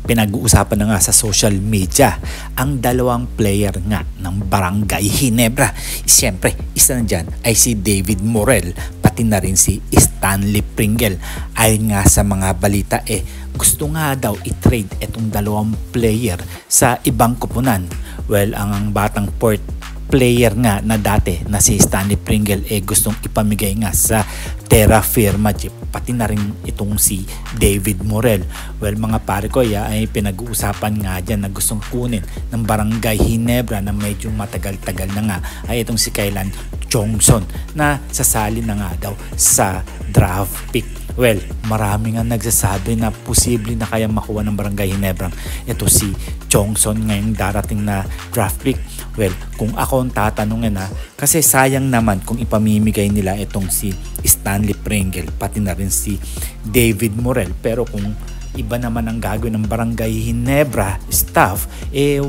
pinag-uusapan na nga sa social media ang dalawang player nga ng Barangay Ginebra. Siyempre, isa na dyan ay si David Morel, pati na rin si Stanley Pringle. Ayon nga sa mga balita gusto nga daw i-trade itong dalawang player sa ibang koponan. Well, ang batang port player nga na dati na si Stanley Pringle gustong ipamigay nga sa Terra Firma Jeep, pati na rin itong si David Morel. Well, mga pare ko ay pinag-uusapan nga dyan na gustong kunin ng Barangay Ginebra na medyo matagal-tagal na nga ay itong si Kaylan Chongson na sasali na nga daw sa draft pick. Well, marami nga nagsasabi na posible na kaya makuha ng Barangay Ginebra ito si Chongson ngayong darating na draft pick. Well, kung ako ang tatanungin kasi sayang naman kung ipamimigay nila itong si Stanley Pringle pati na rin si David Morel. Pero kung iba naman ang gagawin ng Barangay Ginebra staff,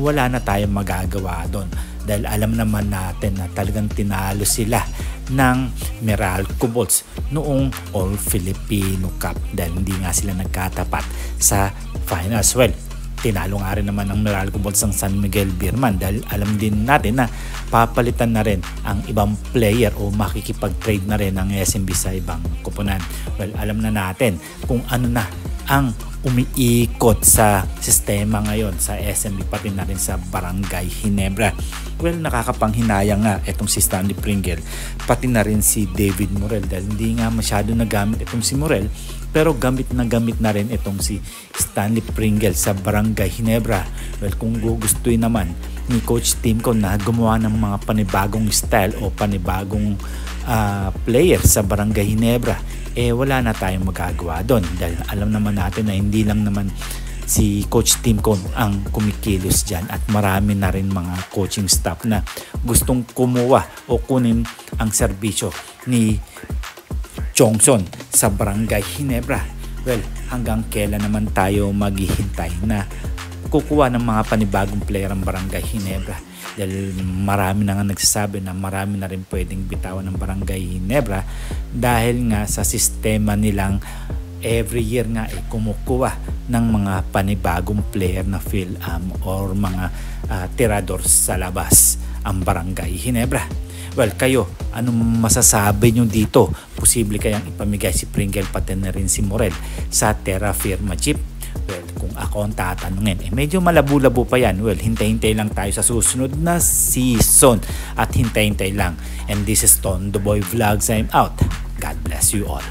wala na tayong magagawa doon. Dahil alam naman natin na talagang tinalo sila ng Meralco Bolts noong All-Filipino Cup dahil hindi nga sila nagkatapat sa finals. Well, tinalo nga rin naman ng Meralco Bolts ang San Miguel Beerman dahil alam din natin na papalitan na rin ang ibang player o makikipag-trade na rin ang SMB sa ibang koponan. Well, alam na natin kung ano na ang umiikot sa sistema ngayon sa SMB pati na rin sa Barangay Ginebra. Well, nakakapanghinayang nga itong si Stanley Pringle pati na rin si David Morel dahil hindi nga masyado nagamit itong si Morel, pero gamit na rin itong si Stanley Pringle sa Barangay Ginebra. Well, kung gugustuhin naman ni Coach Tim ko na gumawa ng mga panibagong style o panibagong player sa Barangay Ginebra, wala na tayong magagawa doon dahil alam naman natin na hindi lang naman si Coach Tim Con ang kumikilos dyan at marami na rin mga coaching staff na gustong kumuha o kunin ang serbisyo ni Chongson sa Barangay Ginebra. Well, hanggang kailan naman tayo maghihintay na kukuha ng mga panibagong player ang Barangay Ginebra? Dahil marami na nga nagsasabi na marami na rin pwedeng bitawan ng Barangay Ginebra dahil nga sa sistema nilang every year nga kumukuha ng mga panibagong player na fill-am or mga tirador sa labas ang Barangay Ginebra. Well, kayo, anong masasabi nyo dito? Posible kayang ipamigay si Pringle pati na rin si Morel sa Terra Firma Jeep? Well, kung ako ang tatanungin, medyo malabo-labo pa yan. Well, hintay-hintay lang tayo sa susunod na season at hintay-hintay lang. And this is Tondo Boy Vlogs. I'm out. God bless you all.